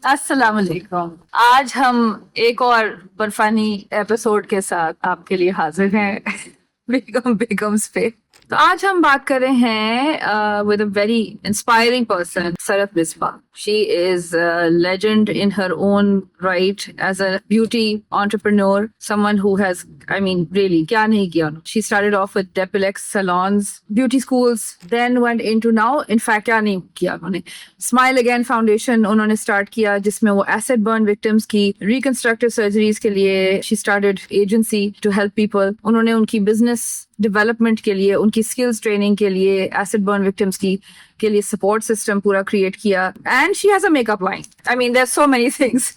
السلام علیکم. آج ہم ایک اور برفانی ایپیسوڈ کے ساتھ آپ کے لیے حاضر ہیں بیگمز پہ. تو آج ہم بات کر رہے ہیں with a very inspiring person, Musarrat Misbah. She is legend in her own right as a beauty entrepreneur, someone who has, I mean, really, کیا نہیں کیا. She started off with Depilex salons, beauty schools, then went into now, in fact, کیا نہیں کیا انہوں نے, smile Again foundation انہوں نے اسٹارٹ کیا, جس میں وہ ایسڈ برن وکٹمس کی ریکنسٹرکٹیو سرجریز کے لیے she started agency to help people. انہوں نے ان کی بزنس ڈیولپمنٹ کے لیے, ان کی اسکلز ٹریننگ کے لیے, ایسڈ برن وکٹمس کی کے لیے سپورٹ سسٹم پورا کریٹ کیا. And she has a make up line. I mean, there's so many things.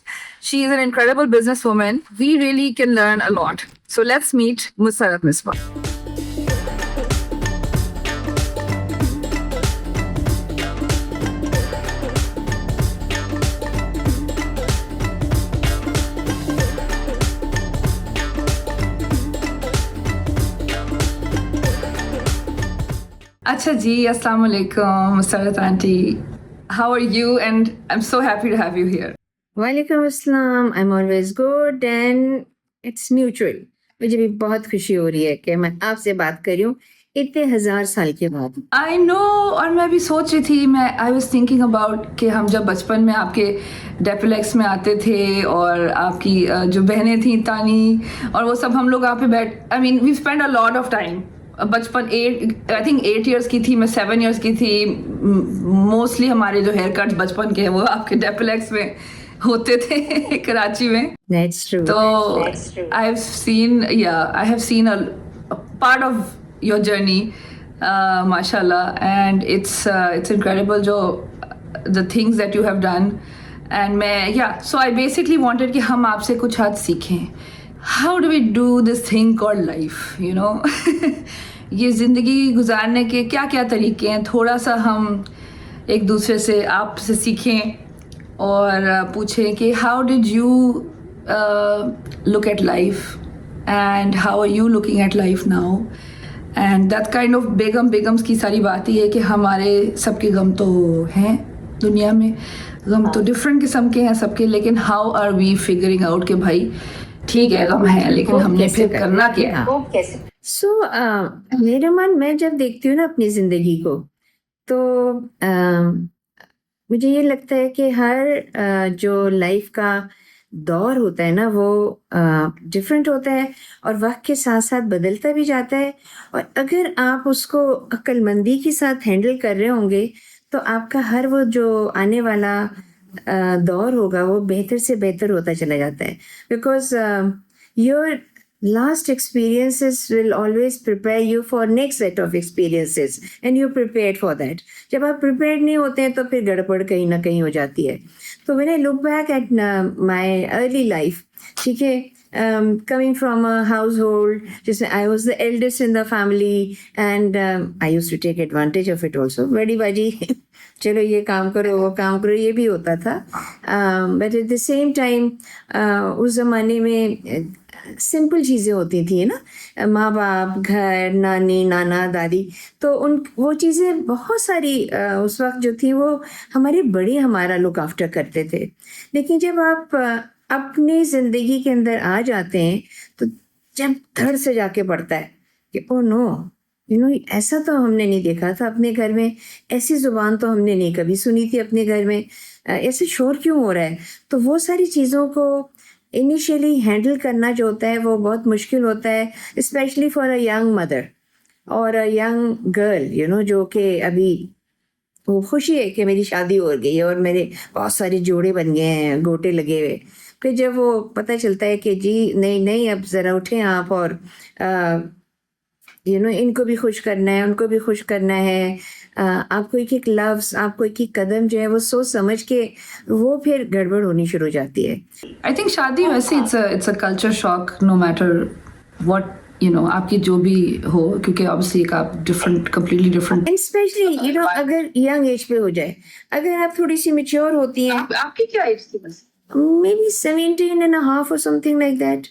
She is an incredible businesswoman. We really can learn a lot. So let's meet Sarat Misbah. اچھا جی, السلام علیکم مسرت aunty. How are you? And I'm so happy to have you here. وعلیکم السلام. I'm always good and it's mutual. مجھے بھی بہت خوشی ہو رہی ہے کہ میں آپ سے بات کر رہی ہوں اتنے 1000 سال کے بعد. I know, اور میں بھی سوچ رہی تھی, I was thinking about کہ ہم جب بچپن میں آپ کے ڈیپلیکس میں آتے تھے اور آپ کی جو بہنیں تھیں تانی اور وہ سب, ہم لوگ آپ پہ بیٹھ, I mean, we spent a lot of time. بچپن 8 ایئرس کی تھی, میں 7 ایئرس کی تھی. موسٹلی ہمارے جو ہیئر کٹس بچپن کے ہیں وہ آپ کے ڈیپلیکس میں ہوتے تھے کراچی میں. That's true. تو I have seen a part of your journey, mashallah, and it's incredible the things that you have done. And so I basically wanted کہ ہم آپ سے کچھ حد سیکھیں. How do we do this thing called life, you know? یہ زندگی گزارنے کے کیا کیا طریقے ہیں, تھوڑا سا ہم ایک دوسرے سے, آپ سے سیکھیں اور پوچھیں کہ how did you look at life and how are you looking at life now, and that kind of بیگمز کی ساری بات یہ ہے کہ ہمارے سب کے غم تو ہیں دنیا میں, غم تو ڈفرینٹ قسم کے ہیں سب کے, لیکن how are we figuring out کہ بھائی ٹھیک ہے غم ہے لیکن ہم نے پھر کرنا کیا ہے. سو میرے من, میں جب دیکھتی ہوں نا اپنی زندگی کو, تو مجھے یہ لگتا ہے کہ ہر جو لائف کا دور ہوتا ہے نا وہ ڈفرینٹ ہوتا ہے اور وقت کے ساتھ ساتھ بدلتا بھی جاتا ہے. اور اگر آپ اس کو عقل مندی کے ساتھ ہینڈل کر رہے ہوں گے تو آپ کا ہر وہ جو آنے والا دور ہوگا وہ بہتر سے بہتر ہوتا چلا جاتا ہے. Because your last experiences will always prepare you for next set of experiences and you're prepared for that. جب آپ prepared نہیں ہوتے ہیں تو پھر گڑبڑ کہیں نہ کہیں ہو جاتی ہے. تو when I look back at my early life, ٹھیک ہے, coming from a household جس میں I was the eldest in the family and I used to take advantage of it also. بڑی باجی چلو یہ کام کرو وہ کام کرو, یہ بھی ہوتا تھا. But at the same time اس زمانے میں سمپل چیزیں ہوتی تھیں نا, ماں باپ, گھر, نانی, نانا, دادی, تو وہ چیزیں بہت ساری اس وقت جو تھی وہ ہمارے بڑے ہمارا لک آفٹر کرتے تھے. لیکن جب آپ اپنی زندگی کے اندر آ جاتے ہیں تو جب دھڑ سے جا کے پڑتا ہے کہ او نو, ایسا تو ہم نے نہیں دیکھا تھا اپنے گھر میں, ایسی زبان تو ہم نے نہیں کبھی سنی تھی اپنے گھر میں, ایسے شور کیوں ہو رہا ہے. تو وہ ساری چیزوں کو انیشیلی ہینڈل کرنا جو ہوتا ہے وہ بہت مشکل ہوتا ہے, especially for a young mother اور اے ینگ گرل, جو کہ ابھی وہ خوشی ہے کہ میری شادی ہو گئی ہے اور میرے بہت سارے جوڑے بن گئے ہیں, گوٹے لگے ہوئے. پھر جب وہ پتہ چلتا ہے کہ جی نہیں اب ذرا اٹھیں آپ اور ان کو بھی خوش کرنا ہے, ان کو بھی خوش کرنا ہے, آپ کو ایک لفظ, آپ کو ایک قدم جو ہے وہ سوچ سمجھ کے وہ پھر گڑبڑ ہونی شروع ہو جاتی ہے. آئی تھنک شادی ویسے it's a culture shock, no matter what آپ کی جو بھی ہو, کیونکہ obviously ایک آپ ڈفرینٹ, کمپلیٹلی ڈفرینٹ, اسپیشلی اگر ینگ ایج پہ ہو جائے. اگر آپ تھوڑی سی میچیور ہوتی ہیں. آپ کی کیا ایج تھی بس؟ maybe 17.5 or something like that.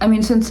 I mean since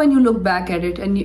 when you look back at it and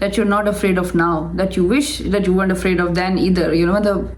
that you're not afraid of now, that you wish that you weren't afraid of then either, you know,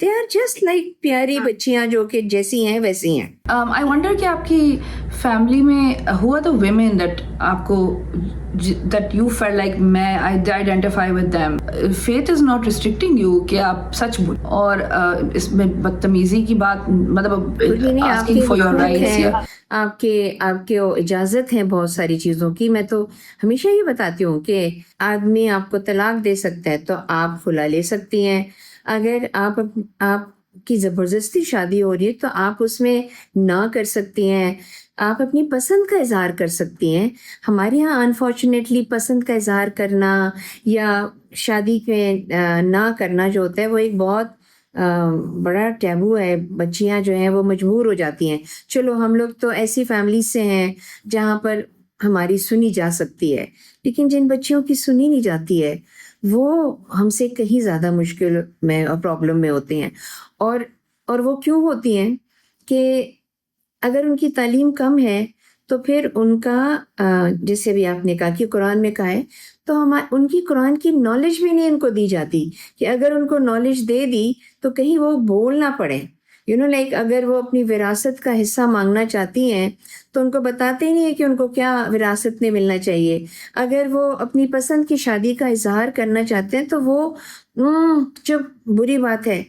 they are just like پیاری بچیاں جو کہ جیسی ہیں ویسی ہیں. I wonder کہ آپ کی فیملی میں who are the women that آپ کو that you felt like میں I identify with them. Faith is not restricting you کہ آپ سچ اور اس میں بدتمیزی کی بات مطلب asking for your rights. آپ کے اجازت ہے بہت ساری چیزوں کی. میں تو ہمیشہ یہ بتاتی ہوں کہ آدمی آپ کو طلاق دے سکتا ہے تو آپ خلا لے سکتی ہیں. اگر آپ کی زبردستی شادی ہو رہی ہے تو آپ اس میں نہ کر سکتی ہیں. آپ اپنی پسند کا اظہار کر سکتی ہیں. ہمارے یہاں انفارچونیٹلی پسند کا اظہار کرنا یا شادی میں نہ کرنا جو ہوتا ہے وہ ایک بہت بڑا ٹیبو ہے. بچیاں جو ہیں وہ مجبور ہو جاتی ہیں. چلو ہم لوگ تو ایسی فیملی سے ہیں جہاں پر ہماری سنی جا سکتی ہے, لیکن جن بچیوں کی سنی نہیں جاتی ہے وہ ہم سے کہیں زیادہ مشکل میں اور پرابلم میں ہوتے ہیں. اور وہ کیوں ہوتی ہیں کہ اگر ان کی تعلیم کم ہے تو پھر ان کا جیسے بھی آپ نے کہا کہ قرآن میں کہا ہے تو ان کی قرآن کی نالج بھی نہیں ان کو دی جاتی کہ اگر ان کو نالج دے دی تو کہیں وہ بول نہ پڑے. لائک اگر وہ اپنی وراثت کا حصہ مانگنا چاہتی ہیں تو ان کو بتاتے ہی نہیں ہے کہ ان کو کیا وراثت میں ملنا چاہیے. اگر وہ اپنی پسند کی شادی کا اظہار کرنا چاہتے ہیں تو وہ چپ بری بات ہے.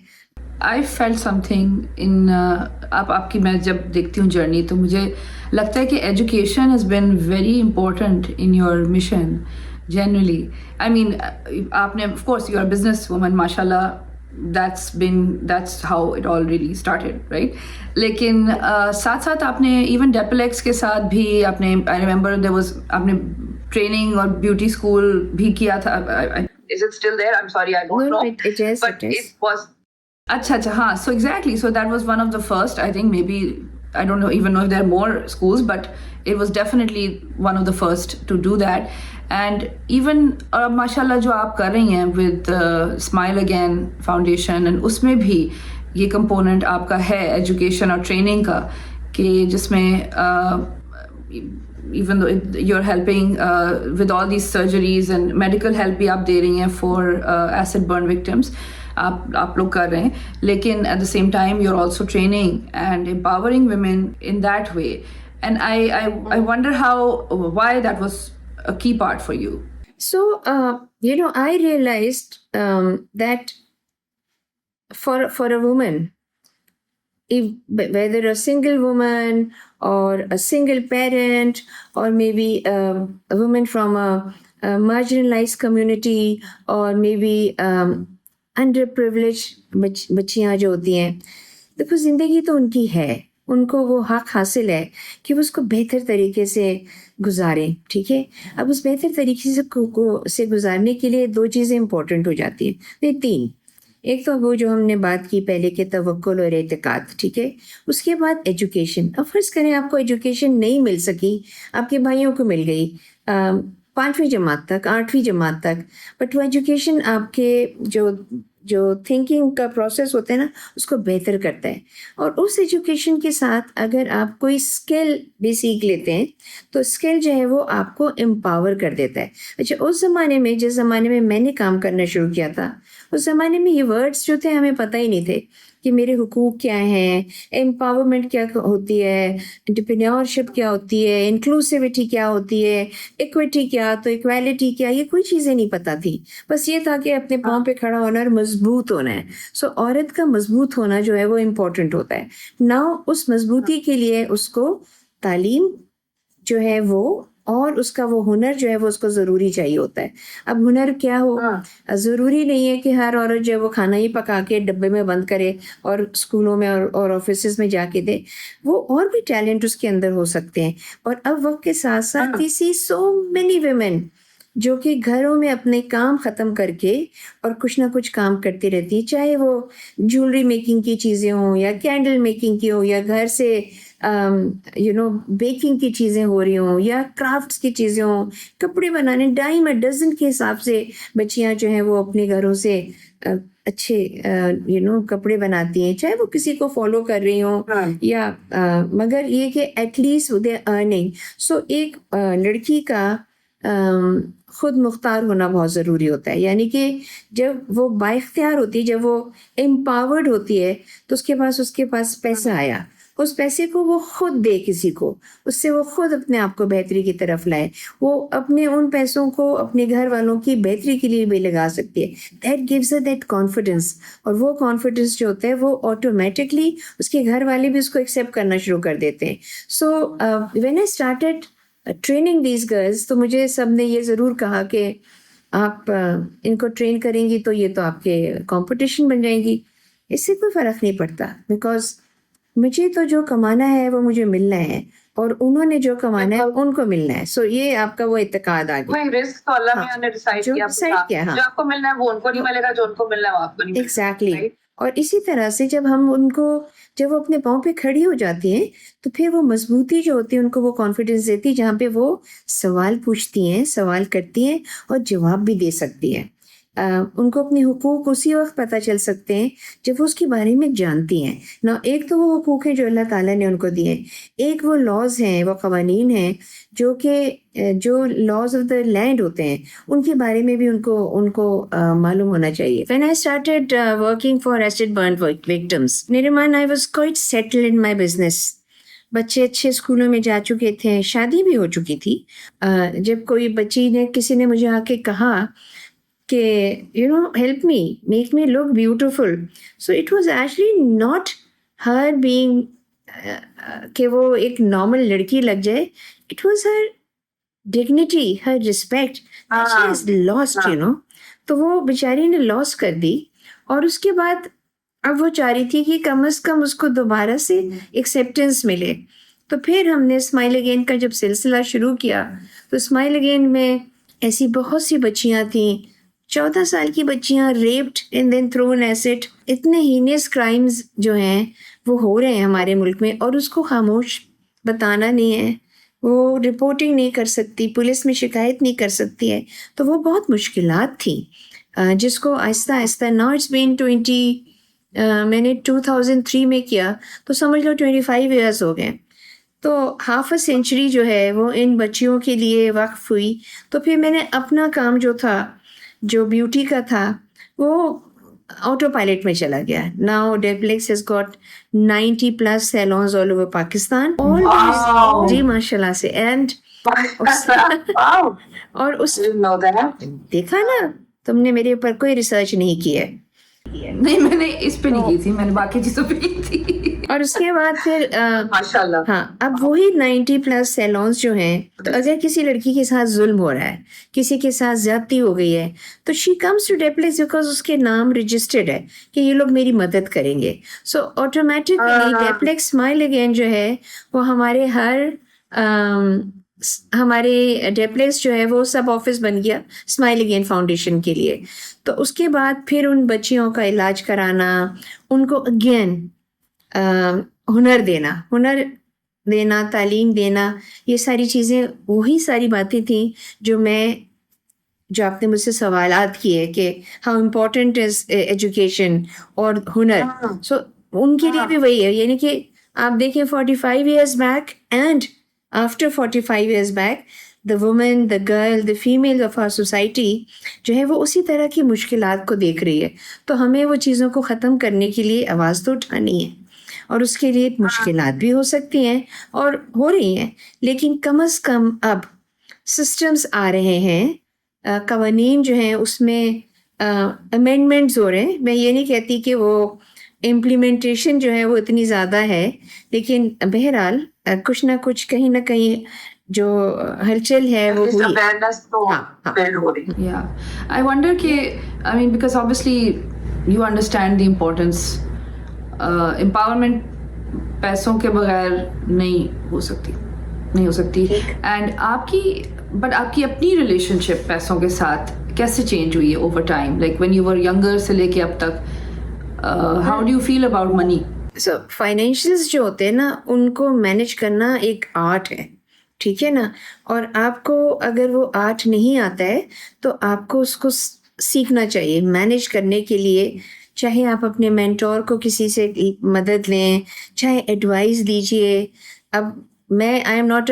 I felt something in آپ کی میں جب دیکھتی ہوں جرنی تو مجھے لگتا ہے کہ education has been very important in your mission generally. I mean آپ نے of course you are a business woman mashallah, that's how it all really started right. لیکن ساتھ ساتھ آپ نے even Depilex کے ساتھ بھی آپ نے I remember there was آپ نے ٹریننگ اور بیوٹی اسکول بھی کیا تھا. Is it still there? I'm sorry I don't know. It is, but it was اچھا ہاں. So exactly, so that was one of the first, I think maybe I don't know even know if there are more schools, but it was definitely one of the first to do that. And even mashallah جو آپ کر رہی ہیں with Smile Again Foundation, and اس میں بھی یہ component آپ کا ہے ایجوکیشن اور ٹریننگ کا کہ جس میں even though you're helping with all these surgeries and medical help بھی آپ دے رہی ہیں for acid burn victims, آپ لوگ کر رہے ہیں, لیکن at the same time you're also training and empowering women in that way. And I wonder why that was a key part for you. So I realized that for a woman, whether a single woman or a single parent or maybe a woman from a marginalized community or maybe under privilege بچیاں جو ہوتی ہیں, دیکھو زندگی تو ان کی ہے, ان کو وہ حق حاصل ہے کہ وہ اس کو بہتر طریقے سے گزاریں. ٹھیک ہے, اب اس بہتر طریقے سے گزارنے کے لیے دو چیزیں امپورٹنٹ ہو جاتی ہیں, نہیں تین. ایک تو وہ جو ہم نے بات کی پہلے کہ توکل اور اعتقاد, ٹھیک ہے. اس کے بعد ایجوکیشن. اب فرض کریں آپ کو ایجوکیشن نہیں مل سکی, آپ کے بھائیوں کو مل گئی 5ویں جماعت تک 8ویں جماعت تک, بٹ وہ ایجوکیشن آپ کے جو تھنکنگ کا پروسیس ہوتا ہے نا اس کو بہتر کرتا ہے. اور اس ایجوکیشن کے ساتھ اگر آپ کوئی اسکل بھی سیکھ لیتے ہیں تو اسکل جو ہے وہ آپ کو امپاور کر دیتا ہے. اچھا, اس زمانے میں جس زمانے میں نے کام کرنا شروع کیا تھا اس زمانے میں یہ ورڈس جو تھے ہمیں پتہ ہی نہیں تھے کہ میرے حقوق کیا ہیں, امپاورمنٹ کیا ہوتی ہے, انٹرپرینیورشپ کیا ہوتی ہے, انکلوسیوٹی کیا ہوتی ہے, ایکویٹی کیا, تو ایکویلٹی کیا, یہ کوئی چیزیں نہیں پتہ تھی. بس یہ تھا کہ اپنے پاؤں پہ کھڑا ہونا اور مضبوط ہونا ہے. سو عورت کا مضبوط ہونا جو ہے وہ امپورٹنٹ ہوتا ہے. ناؤ اس مضبوطی کے لیے اس کو تعلیم جو ہے وہ اور اس کا وہ ہنر جو ہے وہ اس کو ضروری چاہیے ہوتا ہے. اب ہنر کیا ہو, ضروری نہیں ہے کہ ہر عورت جو ہے وہ کھانا ہی پکا کے ڈبے میں بند کرے اور اسکولوں میں اور آفیسز میں جا کے دے. وہ اور بھی ٹیلنٹ اس کے اندر ہو سکتے ہیں. اور اب وقت کے ساتھ ساتھ اسی سو مینی ویمن جو کہ گھروں میں اپنے کام ختم کر کے اور کچھ نہ کچھ کام کرتی رہتی ہیں, چاہے وہ جولری میکنگ کی چیزیں ہوں یا کینڈل میکنگ کی ہوں یا گھر سے بیکنگ کی چیزیں ہو رہی ہوں یا کرافٹس کی چیزیں ہوں, کپڑے بنانے ڈائم ڈزن کے حساب سے بچیاں جو ہیں وہ اپنے گھروں سے اچھے کپڑے بناتی ہیں, چاہے وہ کسی کو فالو کر رہی ہوں یا مگر یہ کہ ایٹ لیسٹ دے ارننگ. سو ایک لڑکی کا خود مختار ہونا بہت ضروری ہوتا ہے. یعنی کہ جب وہ بااختیار ہوتی ہے, جب وہ امپاورڈ ہوتی ہے, تو اس کے پاس پیسہ آیا, اس پیسے کو وہ خود دے کسی کو, اس سے وہ خود اپنے آپ کو بہتری کی طرف لائے, وہ اپنے ان پیسوں کو اپنے گھر والوں کی بہتری کے لیے بھی لگا سکتی ہے. That gives her that confidence, اور وہ کانفیڈنس جو ہوتا ہے وہ آٹومیٹکلی اس کے گھر والے بھی اس کو ایکسیپٹ کرنا شروع کر دیتے ہیں. So when I started training these girls, تو مجھے سب نے یہ ضرور کہا کہ آپ ان کو ٹرین کریں گی تو یہ تو آپ کے کمپٹیشن بن جائیں گی. اس سے کوئی فرق نہیں پڑتا, بیکاز مجھے تو جو کمانا ہے وہ مجھے ملنا ہے, اور انہوں نے جو کمانا ہے ان کو ملنا ہے. سو یہ آپ کا وہ اعتقاد آ گیا. وہی رسک تو اللہ ہاں, میاں نے ڈیسائیڈ جو کیا decide کیا, ہاں جو آپ کو ملنا ہے وہ ان کو نہیں ملے گا, جو ان کو ملنا ہے وہ آپ کو نہیں ملے گا. ایگزیکٹلی. Right؟ اور اسی طرح سے جب وہ اپنے پاؤں پہ کھڑی ہو جاتی ہیں, تو پھر وہ مضبوطی جو ہوتی ہے ان کو وہ کانفیڈنس دیتی ہے, جہاں پہ وہ سوال پوچھتی ہیں, سوال کرتی ہیں اور جواب بھی دے سکتی ہیں. ان کو اپنے حقوق اسی وقت پتہ چل سکتے ہیں جب وہ اس کے بارے میں جانتی ہیں. نہ ایک تو وہ حقوق ہیں جو اللہ تعالیٰ نے ان کو دیے ہیں, ایک وہ لاز ہیں, وہ قوانین ہیں جو لاز آف دا لینڈ ہوتے ہیں, ان کے بارے میں بھی ان کو معلوم ہونا چاہیے. When I started working for acid burn victims, Niriman, I was quite settled in my business. بچے اچھے اسکولوں میں جا چکے تھے, شادی بھی ہو چکی تھی. جب کوئی کسی نے مجھے آ کے کہا کہ help me, make me look beautiful, so it was actually not her being کہ وہ ایک نارمل لڑکی لگ جائے, it was her dignity, her respect she has lost, تو وہ بیچاری نے لاس کر دی. اور اس کے بعد اب وہ چاہ رہی تھی کہ کم از کم اس کو دوبارہ سے ایکسیپٹنس ملے. تو پھر ہم نے اسمائل اگین کا جب سلسلہ شروع کیا, تو اسمائل اگین میں ایسی بہت سی بچیاں تھیں, 14 سال کی بچیاں raped and then thrown acid. اتنے ہینیس کرائمز جو ہیں وہ ہو رہے ہیں ہمارے ملک میں, اور اس کو خاموش بتانا نہیں ہے, وہ رپورٹنگ نہیں کر سکتی, پولیس میں شکایت نہیں کر سکتی ہے. تو وہ بہت مشکلات تھیں جس کو آہستہ آہستہ, نا اٹس بین میں نے 2003 میں کیا, تو سمجھ لو 25 ایئرس ہو گئے. تو ہاف اے سینچری جو ہے وہ ان بچیوں کے لیے وقف ہوئی. تو پھر میں نے اپنا کام جو تھا, جو بیوٹی کا تھا, وہ آٹو پائلٹ میں چلا گیا. Now Depilex has got 90+ salons all over Pakistan. جی ماشاء اللہ سے. اینڈ اور اس دیکھا نا, تم نے میرے اوپر کوئی ریسرچ نہیں کی ہے. نہیں, میں نے اس پہ نہیں کی تھی, میں نے باقی چیزوں پہ کی تھی. اور اس کے بعد پھر ماشاءاللہ, ہاں, اب وہی 90+ سیلونز جو ہیں, تو اگر کسی لڑکی کے ساتھ ظلم ہو رہا ہے, کسی کے ساتھ زیادتی ہو گئی ہے, تو شی کمز ٹو ڈیپلیکس بیکاز اس کے نام رجسٹرڈ ہے کہ یہ لوگ میری مدد کریں گے. سو آٹومیٹکلی ڈیپلیکس اسمائل اگین جو ہے وہ ہمارے ڈیپلیکس جو ہے وہ سب آفس بن گیا اسمائل اگین فاؤنڈیشن کے لیے. تو اس کے بعد پھر ان بچیوں کا علاج کرانا, ان کو اگین ہنر دینا, تعلیم دینا, یہ ساری چیزیں وہی ساری باتیں تھیں جو آپ نے مجھ سے سوالات کیے کہ ہاؤ امپورٹنٹ از ایجوکیشن اور ہنر. سو ان کے لیے بھی وہی ہے. یعنی کہ آپ دیکھیں 45 years back and after 45 years back, the woman, the girl, the female of our society جو ہے وہ اسی طرح کی مشکلات کو دیکھ رہی ہے. تو ہمیں وہ چیزوں کو ختم کرنے کے لیے آواز تو اٹھانی ہے, اور اس کے لیے مشکلات بھی ہو سکتی ہیں اور ہو رہی ہیں, لیکن کم از کم اب سسٹمز آ رہے ہیں, قوانین جو ہیں اس میں امینڈمنٹس ہو رہے ہیں. میں یہ نہیں کہتی کہ وہ امپلیمنٹیشن جو ہے وہ اتنی زیادہ ہے, لیکن بہرحال کچھ نہ کچھ کہیں نہ کہیں جو ہلچل ہے وہ ہوئی. Yeah, I wonder کہ I mean because obviously you understand the importance. Empowerment پیسوں کے بغیر نہیں ہو سکتی. اینڈ آپ کی اپنی ریلیشن شپ پیسوں کے ساتھ کیسے چینج ہوئی ہے over time, like when you were younger سے لے کے اب تک, how do you feel about money? So financials جو ہوتے ہیں نا, ان کو مینیج کرنا ایک آرٹ ہے, ٹھیک ہے نا. اور آپ کو اگر وہ آرٹ نہیں آتا ہے تو آپ کو اس کو سیکھنا چاہیے مینیج کرنے کے لیے. چاہے آپ اپنے مینٹور کو کسی سے مدد لیں, چاہے ایڈوائز دیجیے. اب میں آئی ایم ناٹ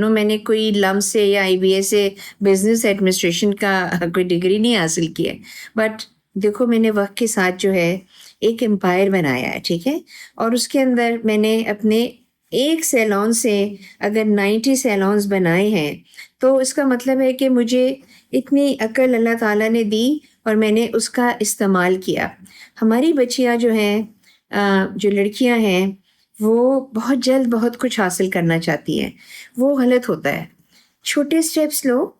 میں نے کوئی لم سے یا IBA سے بزنس ایڈمنسٹریشن کا کوئی ڈگری نہیں حاصل کی ہے، بٹ دیکھو میں نے وقت کے ساتھ جو ہے ایک امپائر بنایا ہے، ٹھیک ہے، اور اس کے اندر میں نے اپنے ایک سیلون سے اگر 90 سیلونز بنائے ہیں تو اس کا مطلب ہے کہ مجھے اتنی عقل اللہ تعالیٰ نے دی اور میں نے اس کا استعمال کیا. ہماری بچیاں جو ہیں جو لڑکیاں ہیں وہ بہت جلد بہت کچھ حاصل کرنا چاہتی ہیں، وہ غلط ہوتا ہے. چھوٹے سٹیپس لو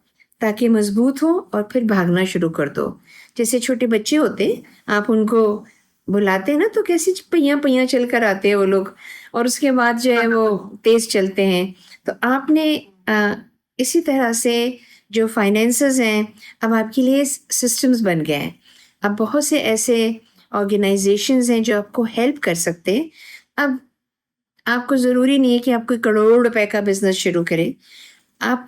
تاکہ مضبوط ہو اور پھر بھاگنا شروع کر دو. جیسے چھوٹے بچے ہوتے آپ ان کو بلاتے ہیں نا تو کیسے پہیاں پہیاں چل کر آتے ہیں وہ لوگ، اور اس کے بعد جو ہے وہ تیز چلتے ہیں. تو آپ نے اسی طرح سے جو فائنینسز ہیں اب آپ کے لیے سسٹمز بن گئے ہیں. اب بہت سے ایسے آرگنائزیشنز ہیں جو آپ کو ہیلپ کر سکتے ہیں. اب آپ کو ضروری نہیں ہے کہ آپ کوئی کروڑ روپے کا بزنس شروع کریں.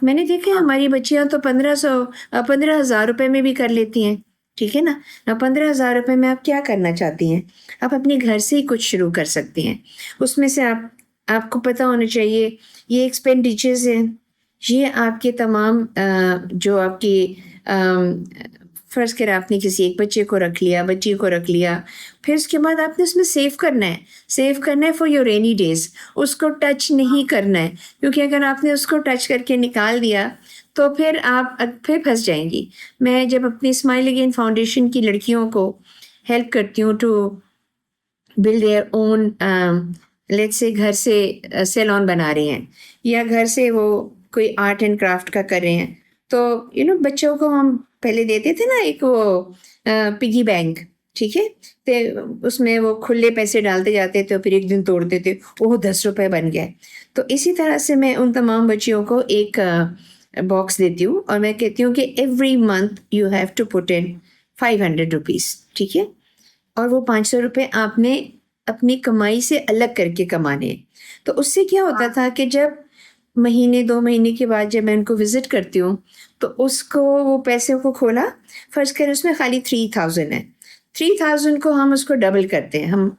میں نے دیکھا ہے ہماری بچیاں تو 15,000 روپے میں بھی کر لیتی ہیں، ٹھیک ہے نا. 15,000 روپے میں آپ کیا کرنا چاہتی ہیں؟ آپ اپنے گھر سے ہی کچھ شروع کر سکتی ہیں. اس میں سے آپ کو پتہ ہونا چاہیے یہ ایکسپینڈیچرز ہیں، یہ آپ کے تمام جو آپ کی فرض کریں آپ نے کسی ایک بچے کو رکھ لیا، پھر اس کے بعد آپ نے اس میں سیو کرنا ہے فار یور رینی ڈیز. اس کو ٹچ نہیں کرنا ہے، کیونکہ اگر آپ نے اس کو ٹچ کر کے نکال دیا تو پھر آپ پھر پھنس جائیں گی. میں جب اپنی اسمائل اگین فاؤنڈیشن کی لڑکیوں کو ہیلپ کرتی ہوں ٹو بلڈ دیئر اون، لیٹس سے گھر سے سیلون بنا رہے ہیں یا گھر سے وہ کوئی آرٹ اینڈ کرافٹ کا کر رہے ہیں، تو بچوں کو ہم پہلے دیتے تھے نا ایک وہ پگی بینک، ٹھیک ہے، تو اس میں وہ کھلے پیسے ڈالتے جاتے تھے اور پھر ایک دن توڑتے تھے، وہ 10 روپے بن گئے. تو اسی طرح سے میں ان تمام بچیوں کو ایک باکس دیتی ہوں اور میں کہتی ہوں کہ every month you have to put in 500 rupees, ٹھیک ہے، اور وہ 500 روپے آپ نے اپنی کمائی سے الگ کر کے کمانے. تو اس سے کیا ہوتا تھا کہ جب مہینے 2 مہینے کے بعد جب میں ان کو وزٹ کرتی ہوں تو اس کو وہ پیسے کو کھولا، فرض کریں اس میں خالی 3,000 ہے، 3,000 کو ہم اس کو ڈبل کرتے ہیں، ہم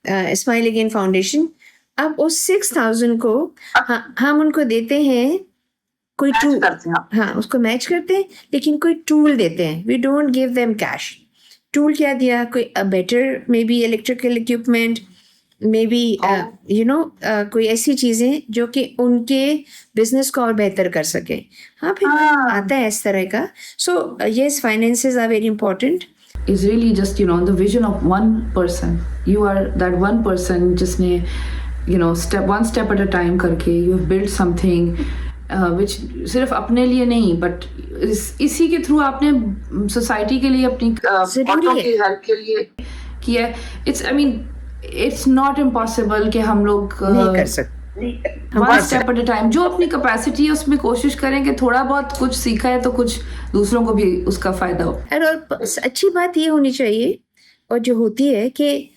اسمائل اگین فاؤنڈیشن. اب اس 6,000 کو ہم ان کو دیتے ہیں کوئی ٹول، ہاں اس کو میچ کرتے ہیں لیکن کوئی ٹول دیتے ہیں. We don't give them cash. Tool کیا دیا؟ کوئی better may be electrical equipment, may be کوئی ایسی چیزیں جو کہ ان کے بزنس کو اور بہتر کر سکے. ہاں پھر آتا ہے اس طرح کا. So yes, finances are very important. is really just the vision of one person. You are that one person جس نے one step at a time کر کے you have built something which صرف اپنے لیے نہیں بٹ اسی کے تھرو آپ نے سوسائٹی کے لیے اپنی ہیلپ کے لیے کیا. it's not impossible کہ ہم لوگ نہیں کر سکتے one step at a time جو اپنی کیپیسٹی ہے اس میں کوشش کریں کہ تھوڑا بہت کچھ سیکھا ہے تو کچھ دوسروں کو بھی اس کا فائدہ ہو. اور اچھی بات یہ ہونی چاہیے اور جو ہوتی ہے کہ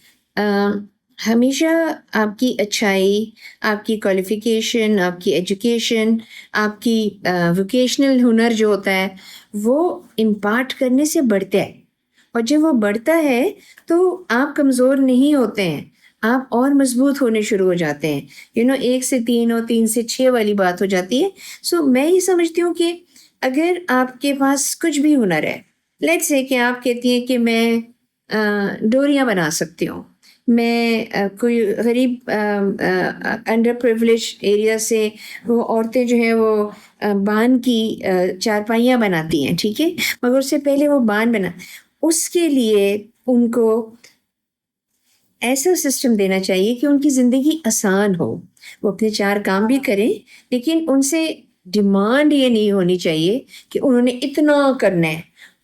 ہمیشہ آپ کی اچھائی، آپ کی کوالیفیکیشن، آپ کی ایجوکیشن، آپ کی ووکیشنل ہنر جو ہوتا ہے وہ امپارٹ کرنے سے بڑھتا ہے. اور جب وہ بڑھتا ہے تو آپ کمزور نہیں ہوتے ہیں، آپ اور مضبوط ہونے شروع ہو جاتے ہیں. 1 سے 3 اور 3 سے 6 والی بات ہو جاتی ہے. سو میں یہ سمجھتی ہوں کہ اگر آپ کے پاس کچھ بھی ہنر ہے، لیٹس سے کہ آپ کہتی ہیں کہ میں ڈوریاں بنا سکتی ہوں، میں کوئی غریب انڈر پریولیج ایریا سے وہ عورتیں جو ہیں وہ بان کی چارپائیاں بناتی ہیں، ٹھیک ہے، مگر اس سے پہلے وہ بان بنا، اس کے لیے ان کو ایسا سسٹم دینا چاہیے کہ ان کی زندگی آسان ہو، وہ اپنے 4 کام بھی کریں لیکن ان سے ڈیمانڈ یہ نہیں ہونی چاہیے کہ انہوں نے اتنا کرنا ہے.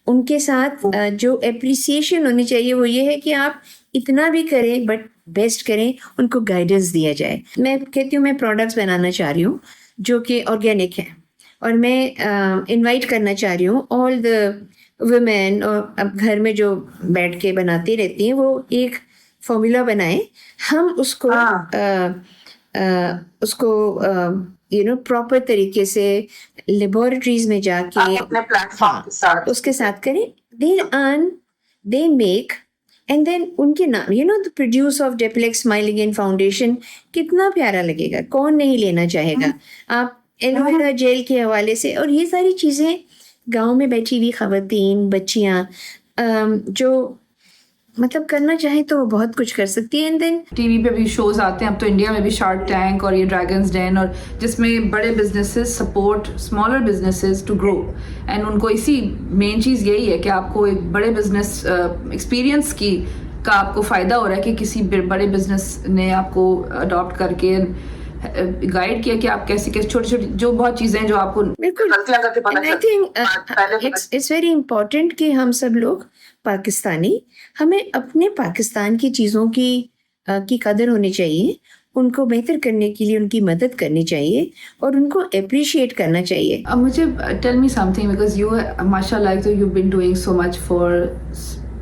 ان کے ساتھ جو اپریسیشن ہونی چاہیے وہ یہ ہے کہ آپ اتنا بھی کریں بٹ بیسٹ کریں، ان کو گائیڈنس دیا جائے. میں کہتی ہوں میں پروڈکٹس بنانا چاہ رہی ہوں جو کہ آرگینک ہیں اور میں انوائٹ کرنا چاہ رہی ہوں آل دا ویمن، اور اب گھر میں جو بیٹھ کے بناتی رہتی ہیں وہ ایک فارمولا بنائیں، ہم اس کو پراپر طریقے سے لیبارٹریز میں جا کے اپنے پلیٹ فارم کے ساتھ اس کے ساتھ کریں. دے میک اینڈ دین ان کے نام the produce of Depilex Smile Again Foundation کتنا پیارا لگے گا, کون نہیں لینا چاہے گا. آپ ایلوویرا جیل کے حوالے سے, اور یہ ساری چیزیں گاؤں میں بیٹھی ہوئی خواتین, بچیاں جو مطلب کرنا چاہیں تو وہ بہت کچھ کر سکتی ہیں. اینڈ دین ٹی وی پہ بھی شوز آتے ہیں اب تو انڈیا میں بھی, شارک ٹینک اور یہ ڈریگنز ڈین, اور جس میں بڑے businesses support smaller businesses to grow. And ان کو اسی مین چیز یہی ہے کہ آپ کو ایک بڑے بزنس ایکسپیرئنس کا آپ کو فائدہ ہو رہا ہے کہ کسی بڑے بزنس نے آپ کو اڈاپٹ کر کے گائیڈ کیا کہ آپ کیسے کیسے چھوٹی چھوٹی جو بہت چیزیں جو آپ کو بالکل. غلطیاں کر کے پتہ آئی چلتا تھنک اٹس ویری امپورٹنٹ کہ ہم سب لوگ پاکستانی, ہمیں اپنے پاکستان کی چیزوں کی قدر ہونی چاہیے, ان کو بہتر کرنے کے لیے ان کی مدد کرنی چاہیے اور ان کو اپریشیٹ کرنا چاہیے. اب مجھے tell me something, because you ماشاء اللہ you been doing so much for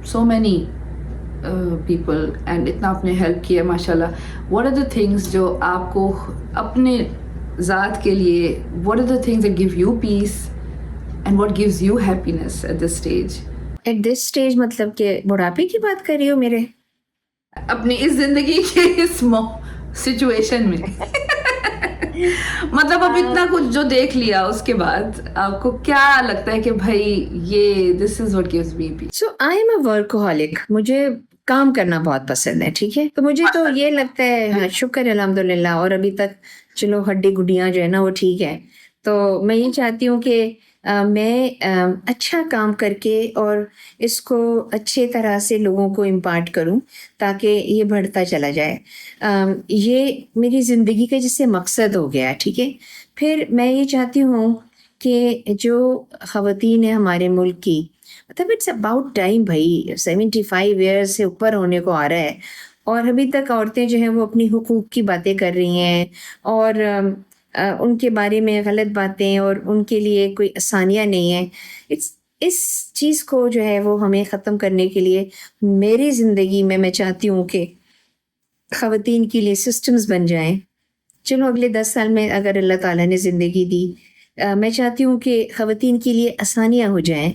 so many people and اتنا آپ نے ہیلپ کیا ماشاء اللہ. واٹ آر دا تھنگس جو آپ کو اپنے ذات کے لیے, what are the things that give you peace and what gives you happiness at this stage? At this stage مطلب کہ بڑھاپے کی بات کر رہی ہو میرے؟ اپنی اس زندگی کے اس سچویشن میں مطلب اب اتنا کچھ جو دیکھ لیا اس کے بعد آپ کو کیا لگتا ہے کہ بھائی یہ this is what gives me peace? So I am a workaholic, مجھے کام کرنا بہت پسند ہے, ٹھیک ہے. تو مجھے تو یہ لگتا ہے, شکر الحمد للہ, اور ابھی تک چلو ہڈی گڈیاں جو ہے نا وہ ٹھیک ہے. تو میں یہ چاہتی ہوں کہ میں اچھا کام کر کے اور اس کو اچھے طرح سے لوگوں کو امپارٹ کروں تاکہ یہ بڑھتا چلا جائے. یہ میری زندگی کا جس سے مقصد ہو گیا, ٹھیک ہے. پھر میں یہ چاہتی ہوں کہ جو خواتین ہیں ہمارے ملک کی, مطلب اٹس اباؤٹ ٹائم بھائی, 75 ایئرس سے اوپر ہونے کو آ رہا ہے اور ابھی تک عورتیں جو ہیں وہ اپنی حقوق کی باتیں کر رہی ہیں اور ان کے بارے میں غلط باتیں, اور ان کے لیے کوئی آسانیاں نہیں ہیں. اس چیز کو جو ہے وہ ہمیں ختم کرنے کے لیے میری زندگی میں چاہتی ہوں کہ خواتین کے لیے سسٹمز بن جائیں. چلو اگلے 10 سال میں اگر اللہ تعالیٰ نے زندگی دی, میں چاہتی ہوں کہ خواتین کے لیے آسانیاں ہو جائیں.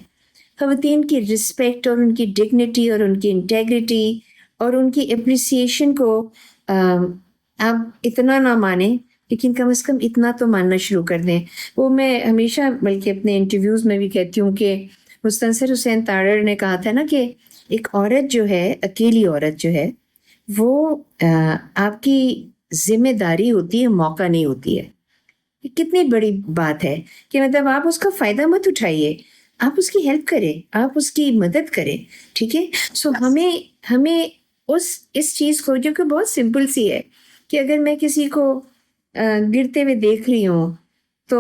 خواتین کی رسپیکٹ اور ان کی ڈگنیٹی اور ان کی انٹیگریٹی اور ان کی اپریسیشن کو آپ اتنا نہ مانیں, لیکن کم از کم اتنا تو ماننا شروع کر دیں. وہ میں ہمیشہ بلکہ اپنے انٹرویوز میں بھی کہتی ہوں کہ مستنصر حسین تارڑ نے کہا تھا نا کہ ایک عورت جو ہے, اکیلی عورت جو ہے, وہ آپ کی ذمہ داری ہوتی ہے, موقع نہیں ہوتی ہے. کتنی بڑی بات ہے کہ مطلب آپ اس کا فائدہ مت اٹھائیے, آپ اس کی ہیلپ کریں, آپ اس کی مدد کریں, ٹھیک ہے. سو ہمیں اس چیز کو, جو کہ بہت سمپل سی ہے, کہ اگر میں کسی کو گرتے ہوئے دیکھ رہی ہوں تو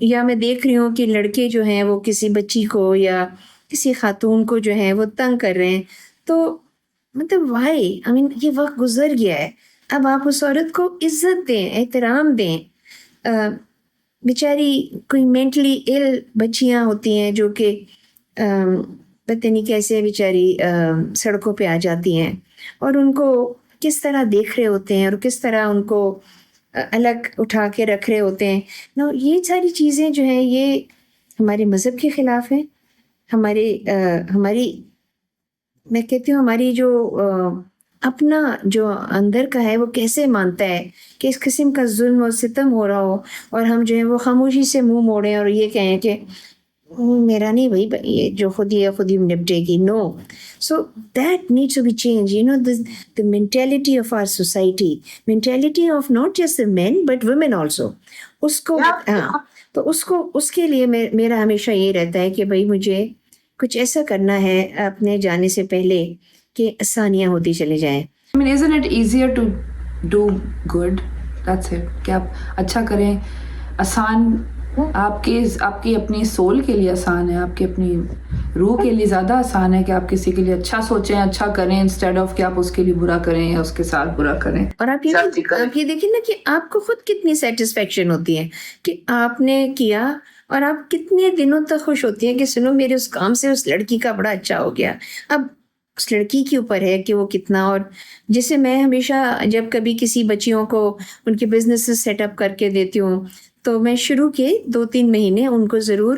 یا میں دیکھ رہی ہوں کہ لڑکے جو ہیں وہ کسی بچی کو یا کسی خاتون کو جو ہے وہ تنگ کر رہے ہیں, تو مطلب وائی, یہ وقت گزر گیا ہے. اب آپ اس عورت کو عزت دیں, احترام دیں. بیچاری کوئی مینٹلی ایل بچیاں ہوتی ہیں جو کہ پتہ نہیں کیسے بیچاری سڑکوں پہ آ جاتی ہیں, اور ان کو کس طرح دیکھ رہے ہوتے ہیں اور کس طرح ان کو الگ اٹھا کے رکھ رہے ہوتے ہیں. یہ ساری چیزیں جو ہیں یہ ہمارے مذہب کے خلاف ہیں. ہماری میں کہتی ہوں ہماری جو اپنا جو اندر کا ہے وہ کیسے مانتا ہے کہ اس قسم کا ظلم اور ستم ہو رہا ہو, اور ہم جو ہے وہ خاموشی سے منہ موڑیں اور یہ کہیں کہ میرا نہیں بھائی, یہ جو خود ہی نپٹے گی. No. So that needs to be change, the mentality of our society, mentality of not just the men but women also. اس کو تو اس کے لیے میرا ہمیشہ یہ رہتا ہے کہ بھائی مجھے کچھ ایسا کرنا ہے اپنے جانے سے پہلے کہ آسانیاں ہوتی چلی جائیں. I mean, isn't it easier to do good? That's it. کہ آپ اچھا کریں, آسان آپ کی اپنی سول کے لیے آسان ہے, آپ کی اپنی روح کے لیے زیادہ آسان ہے کہ آپ کسی کے لیے اچھا سوچیں, اچھا کریں, انسٹیڈ آف کہ آپ اس کے لیے برا کریں یا اس کے ساتھ برا کریں. اور آپ یہ دیکھیں نا کہ آپ کو خود کتنی سیٹسفیکشن ہوتی ہے کہ آپ نے کیا, اور آپ کتنے دنوں تک خوش ہوتی ہیں کہ سنو میرے اس کام سے اس لڑکی کا بڑا اچھا ہو گیا. اب اس لڑکی کے اوپر ہے کہ وہ کتنا. اور جیسے میں ہمیشہ جب کبھی کسی بچیوں کو ان کے بزنس سیٹ اپ کر کے دیتی ہوں تو میں شروع کے 2-3 مہینے ان کو ضرور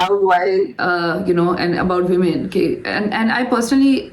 How do I you know, and about women and I personally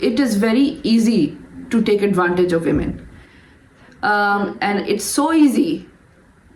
it is very easy to take advantage of women and it's so easy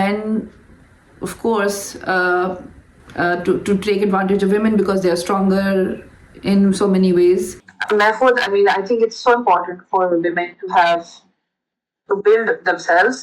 men of course to take advantage of women because they are stronger in so many ways. Mahfoud, I mean, I think it's so important for women to build themselves,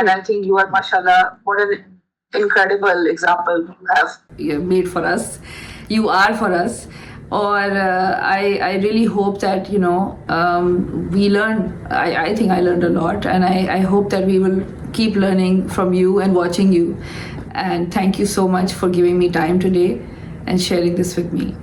And I think you are, mashallah, what an incredible example you have made for us. You are for us. Or I really hope that, you know, we learn. I think I learned a lot, and I hope that we will keep learning from you and watching you. And thank you so much for giving me time today and sharing this with me.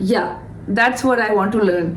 yeah, that's what I want to learn.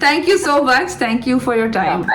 Thank you so much. Thank you for your time.